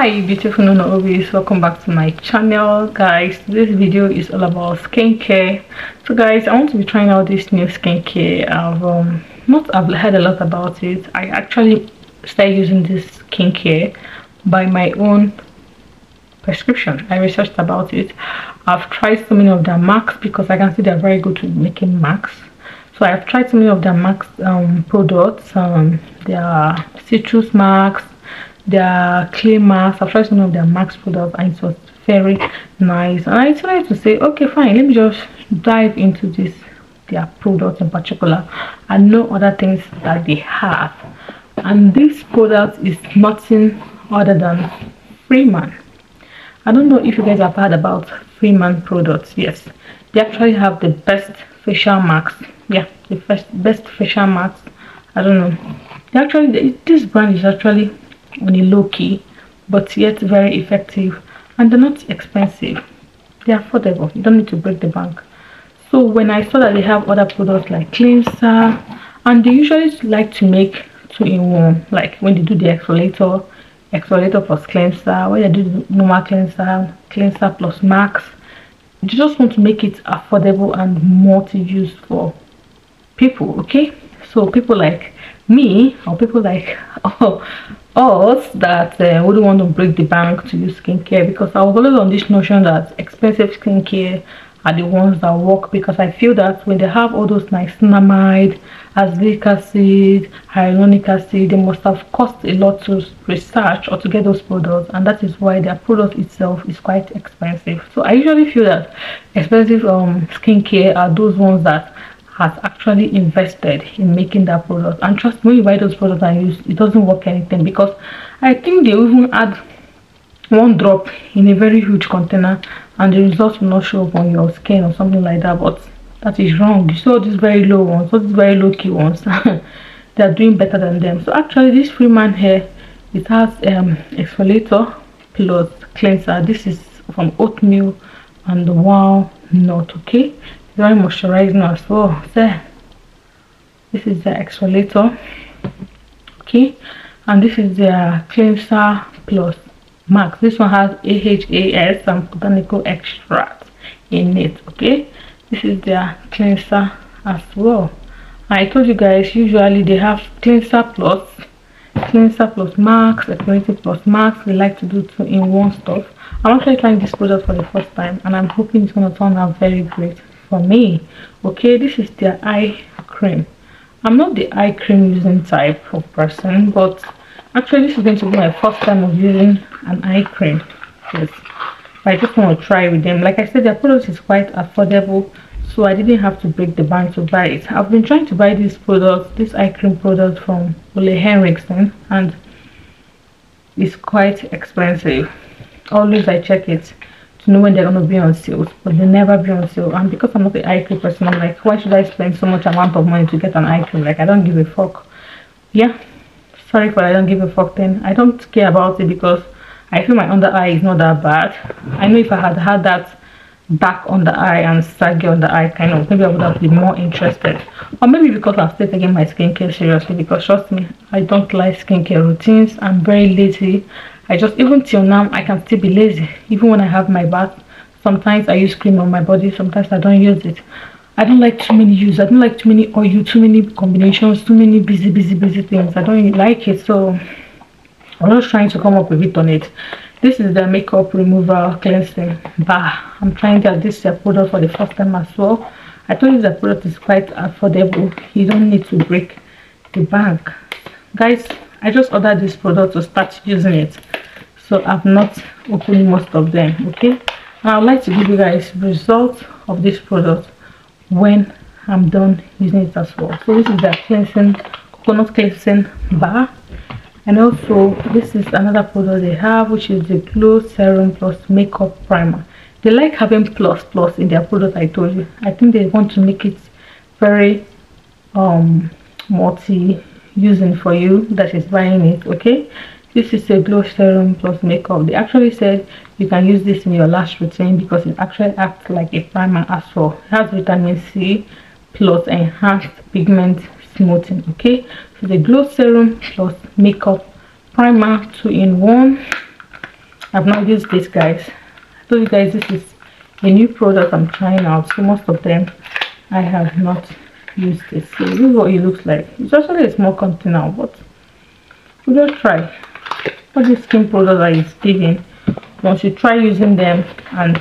Hi beautiful Hubbies, welcome back to my channel. Guys, this video is all about skincare. So guys, I want to be trying out this new skincare. I've heard a lot about it. I actually started using this skincare by my own prescription. I researched about it. I've tried so many of their masks because I can see they're very good to making masks. So I've tried so many of their masks products, their citrus masks, their clay masks. I've tried some of their mask products and it was very nice, and I decided to say, okay fine, let me just dive into their products in particular and know other things that they have. And this product is nothing other than Freeman. I don't know if you guys have heard about Freeman products. Yes, they actually have the best facial masks. Yeah, the best facial masks. I don't know, they actually, this brand is actually on a low key but yet very effective, and they're not expensive, they're affordable, you don't need to break the bank. So when I saw that they have other products like cleanser, and they usually like to make 2-in-1, like when they do the exfoliator plus cleanser, when they do the normal cleanser plus max, you just want to make it affordable and multi-use for people. Okay, so people like me or people like us that wouldn't want to break the bank to use skincare, because I was always on this notion that expensive skincare are the ones that work, because I feel that when they have all those niacinamide, azelaic acid, hyaluronic acid, they must have cost a lot to research or to get those products, and that is why their product itself is quite expensive. So I usually feel that expensive skincare are those ones that has actually invested in making that product. And trust me, when you buy those products and use, it doesn't work anything, because I think they even add one drop in a very huge container and the results will not show up on your skin or something like that. But that is wrong. You saw these very low ones, all these very low key ones they are doing better than them. So actually this Freeman here, it has exfoliator plus cleanser. This is from oatmeal and walnut. Okay, very moisturizing as well. So this is the exfoliator, okay, and this is the cleanser plus max. This one has AHAS and botanical extract in it. Okay, this is their cleanser as well. I told you guys, usually they have cleanser plus max, exfoliator plus max. They like to do 2-in-1 stuff. I'm actually trying this product for the first time and I'm hoping it's going to turn out very great for me. Okay, this is their eye cream. I'm not the eye cream using type of person, but actually this is going to be my first time of using an eye cream. Yes, I just want to try with them. Like I said, their product is quite affordable, so I didn't have to break the bank to buy it. I've been trying to buy this eye cream product from Ole Henriksen, and it's quite expensive. Always I check it to know when they're going to be on sales, but they never be on sale. And because I'm not the eye cream person, I'm like, why should I spend so much amount of money to get an eye cream? Like, I don't give a fuck. Yeah, sorry for I don't give a fuck thing. I don't care about it because I feel my under eye is not that bad. I know if I had had that dark under eye and saggy under eye kind of, maybe I would have been more interested. Or maybe because I'm still taking my skincare seriously, because trust me, I don't like skincare routines. I'm very lazy. Even till now, I can still be lazy. Even when I have my bath, sometimes I use cream on my body, sometimes I don't use it. I don't like too many use. I don't like too many oil, too many combinations, too many busy things. I don't really like it. So I'm just trying to come up with it on it. This is the makeup removal cleansing bar. I'm trying to get this product for the first time as well. I told you the product is quite affordable. You don't need to break the bank. Guys, I just ordered this product to start using it, so I've not opened most of them. Okay, and I would like to give you guys results of this product when I'm done using it as well. So this is the coconut cleansing bar, and also this is another product they have, which is the glow serum plus makeup primer. They like having plus in their product. I told you, I think they want to make it very multi using for you that is buying it. Okay, this is a glow serum plus makeup. They actually said you can use this in your lash routine because it actually acts like a primer as well. It has vitamin C plus enhanced pigment smoothing. Okay, so the glow serum plus makeup primer 2-in-1. I've not used this, guys. I told you guys this is a new product I'm trying out, so most of them I have not used this. So this is what it looks like. It's actually a small container, but we'll just try. All these skin products that it's giving, once you try using them and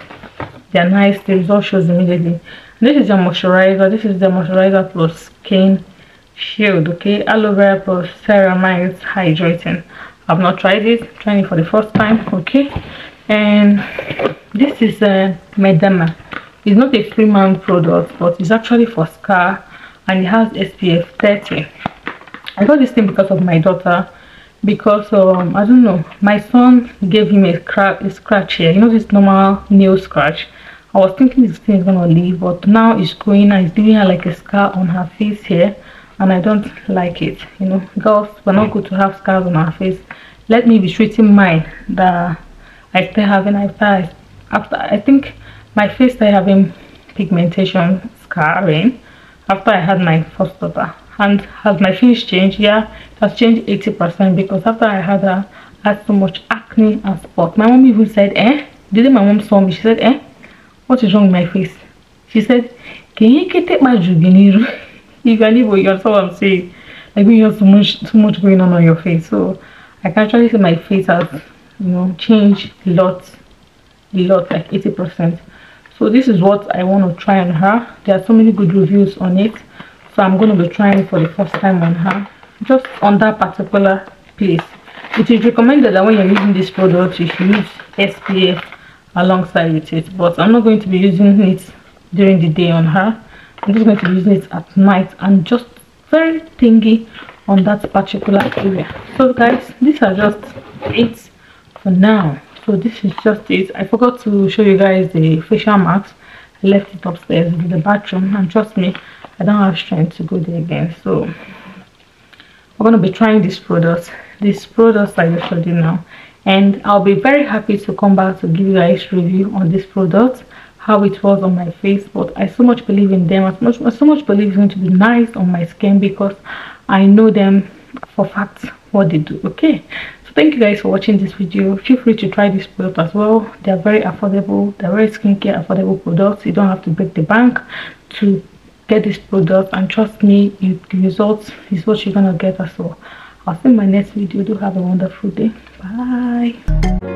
they're nice, the result shows immediately. This is your moisturizer. This is the moisturizer plus skin shield. Okay, aloe vera plus ceramide hydrating. I've not tried it, trying it for the first time. Okay, and this is a Medema. It's not a three-month product, but it's actually for scar, and it has SPF 30. I got this thing because of my daughter, because I don't know, my son gave him a scratch here. You know, this normal nail scratch. I was thinking this thing is gonna leave, but now it's going and it's giving her like a scar on her face here, and I don't like it. You know, girls, we're not good to have scars on our face. Let me be treating mine that I still having after I think my face started having pigmentation scarring after I had my first daughter. And has my face changed? Yeah, it has changed 80%, because after I had her, I had so much acne and spots. My mom even said, didn't my mom saw me? She said, what is wrong with my face? She said, can you get my juginiru? You can leave, you understand what I'm saying? Like when you have so much going on your face. So I can actually see my face has, you know, changed a lot, like 80%. So this is what I want to try on her. There are so many good reviews on it, so I'm going to be trying it for the first time on her, just on that particular place. It is recommended that when you're using this product, you should use SPF alongside with it, but I'm not going to be using it during the day on her. I'm just going to be using it at night and just very thingy on that particular area. So guys, these are just it for now. So this is just it. I forgot to show you guys the facial mask. I left it upstairs in the bathroom, and trust me, I don't have strength to go there again. So we're going to be trying these products I just showed you now, and I'll be very happy to come back to give you guys review on this product, how it was on my face. But I so much believe in them, I so much believe it's going to be nice on my skin, because I know them for fact what they do. Okay, so thank you guys for watching this video. Feel free to try this product as well. They're very affordable, they're very skincare affordable products. You don't have to break the bank to get this product, and trust me, the results is what you're gonna get as well. I'll see you in my next video. Do have a wonderful day. Bye.